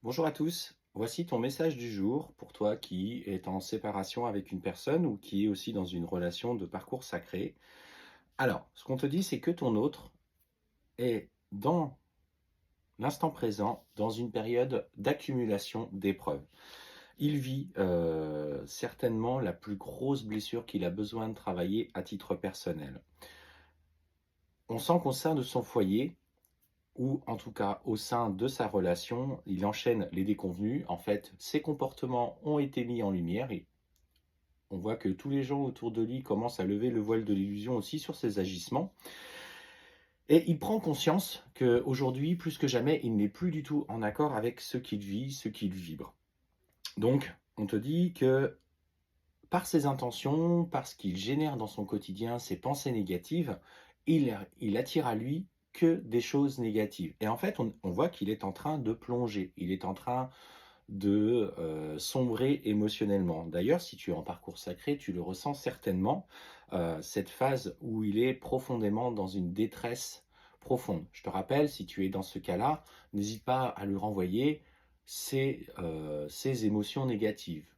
Bonjour à tous, voici ton message du jour pour toi qui est en séparation avec une personne ou qui est aussi dans une relation de parcours sacré. Alors, ce qu'on te dit, c'est que ton autre est dans l'instant présent, dans une période d'accumulation d'épreuves. Il vit certainement la plus grosse blessure qu'il a besoin de travailler à titre personnel. On sent qu'au sein de son foyer, ou en tout cas au sein de sa relation, il enchaîne les déconvenus. En fait, ses comportements ont été mis en lumière et on voit que tous les gens autour de lui commencent à lever le voile de l'illusion aussi sur ses agissements. Et il prend conscience qu'aujourd'hui, plus que jamais, il n'est plus du tout en accord avec ce qu'il vit, ce qu'il vibre. Donc, on te dit que par ses intentions, par ce qu'il génère dans son quotidien, ses pensées négatives, il attire à lui que des choses négatives. Et en fait, on voit qu'il est en train de plonger, il est en train de sombrer émotionnellement. D'ailleurs, si tu es en parcours sacré, tu le ressens certainement, cette phase où il est profondément dans une détresse profonde. Je te rappelle, si tu es dans ce cas-là, n'hésite pas à lui renvoyer ces émotions négatives.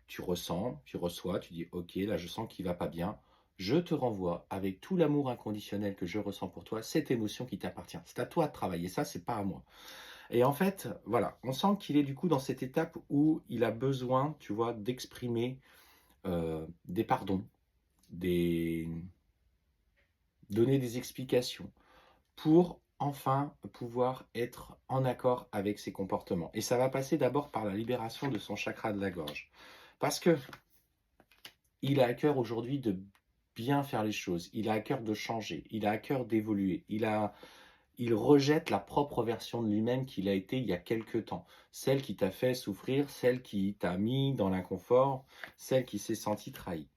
Tu ressens, tu reçois, tu dis: «OK, là je sens qu'il va pas bien». Je te renvoie avec tout l'amour inconditionnel que je ressens pour toi, cette émotion qui t'appartient. C'est à toi de travailler ça, c'est pas à moi. Et en fait, voilà, on sent qu'il est du coup dans cette étape où il a besoin, tu vois, d'exprimer, des pardons, des donner des explications pour enfin pouvoir être en accord avec ses comportements. Et ça va passer d'abord par la libération de son chakra de la gorge. Parce que il a à cœur aujourd'hui de bien faire les choses, il a à cœur de changer, il a à cœur d'évoluer, il rejette la propre version de lui-même qu'il a été il y a quelque temps. Celle qui t'a fait souffrir, celle qui t'a mis dans l'inconfort, celle qui s'est sentie trahie.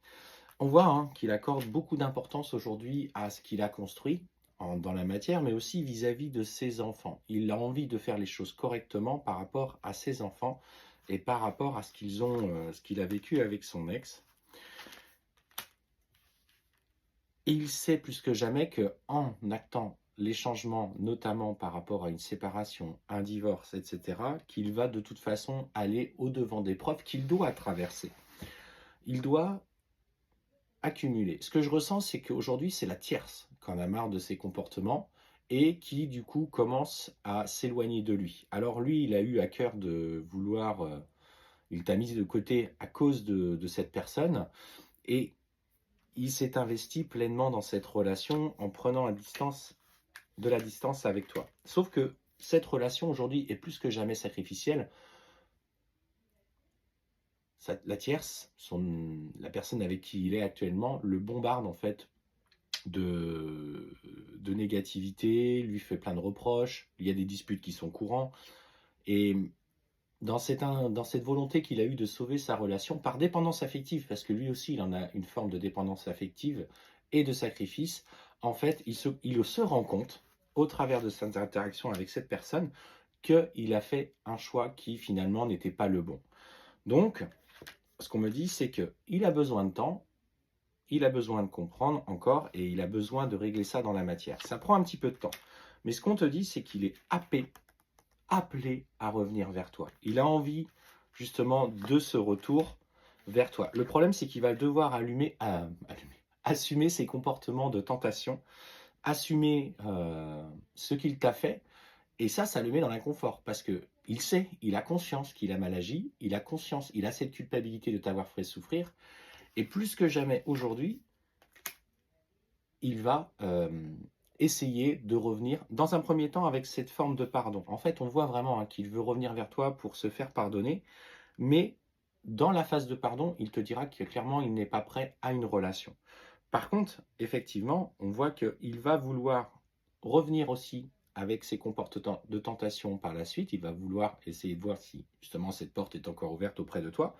On voit qu'il accorde beaucoup d'importance aujourd'hui à ce qu'il a construit dans la matière, mais aussi vis-à-vis de ses enfants. Il a envie de faire les choses correctement par rapport à ses enfants et par rapport à ce qu'il a vécu avec son ex. Et il sait plus que jamais qu'en actant les changements, notamment par rapport à une séparation, un divorce, etc., qu'il va de toute façon aller au-devant des preuves qu'il doit traverser. Il doit accumuler. Ce que je ressens, c'est qu'aujourd'hui, c'est la tierce qui en a marre de ses comportements et qui, du coup, commence à s'éloigner de lui. Alors lui, il a eu à cœur de vouloir... il t'a mis de côté à cause de cette personne et il s'est investi pleinement dans cette relation en prenant de la distance avec toi. Sauf que cette relation aujourd'hui est plus que jamais sacrificielle. La tierce, la personne avec qui il est actuellement, le bombarde en fait de négativité, lui fait plein de reproches, il y a des disputes qui sont courants. Et dans cette volonté qu'il a eue de sauver sa relation par dépendance affective, parce que lui aussi il en a une forme de dépendance affective et de sacrifice, en fait il se rend compte, au travers de ses interactions avec cette personne, qu'il a fait un choix qui finalement n'était pas le bon. Donc, ce qu'on me dit, c'est qu'il a besoin de temps, il a besoin de comprendre encore, et il a besoin de régler ça dans la matière. Ça prend un petit peu de temps. Mais ce qu'on te dit, c'est qu'il est appelé à revenir vers toi. Il a envie justement de ce retour vers toi. Le problème, c'est qu'il va devoir assumer ses comportements de tentation, assumer ce qu'il t'a fait, et ça le met dans l'inconfort, parce que il sait, il a conscience qu'il a mal agi, il a conscience, il a cette culpabilité de t'avoir fait souffrir, et plus que jamais aujourd'hui, il va essayer de revenir, dans un premier temps, avec cette forme de pardon. En fait, on voit vraiment qu'il veut revenir vers toi pour se faire pardonner, mais dans la phase de pardon, il te dira que clairement, il n'est pas prêt à une relation. Par contre, effectivement, on voit qu'il va vouloir revenir aussi avec ses comportements de tentation par la suite. Il va vouloir essayer de voir si justement cette porte est encore ouverte auprès de toi.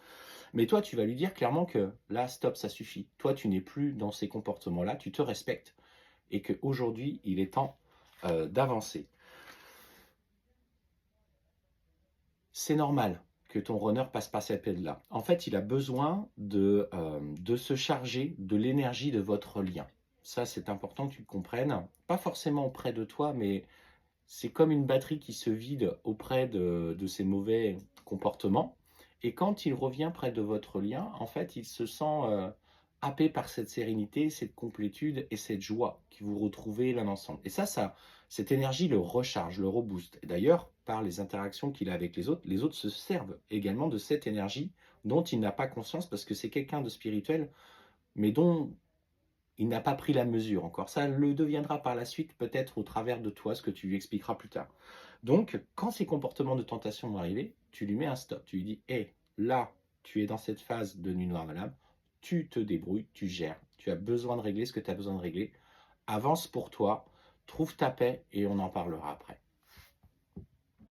Mais toi, tu vas lui dire clairement que là, stop, ça suffit. Toi, tu n'es plus dans ces comportements-là, tu te respectes et qu'aujourd'hui, il est temps d'avancer. C'est normal que ton runner passe par cette période-là. En fait, il a besoin de se charger de l'énergie de votre lien. Ça, c'est important que tu le comprennes. Pas forcément auprès de toi, mais c'est comme une batterie qui se vide auprès de ses mauvais comportements et quand il revient près de votre lien, en fait, il se sent, happé par cette sérénité, cette complétude et cette joie qui vous retrouvez l'un ensemble et ça cette énergie le recharge, le rebooste et d'ailleurs, par les interactions qu'il a avec les autres se servent également de cette énergie dont il n'a pas conscience parce que c'est quelqu'un de spirituel, mais dont il n'a pas pris la mesure encore. Ça le deviendra par la suite, peut-être au travers de toi, ce que tu lui expliqueras plus tard. Donc, quand ces comportements de tentation vont arriver, tu lui mets un stop. Tu lui dis: «Hé, là, tu es dans cette phase de nuit noire de l'âme, tu te débrouilles, tu gères. Tu as besoin de régler ce que tu as besoin de régler. Avance pour toi, trouve ta paix et on en parlera après».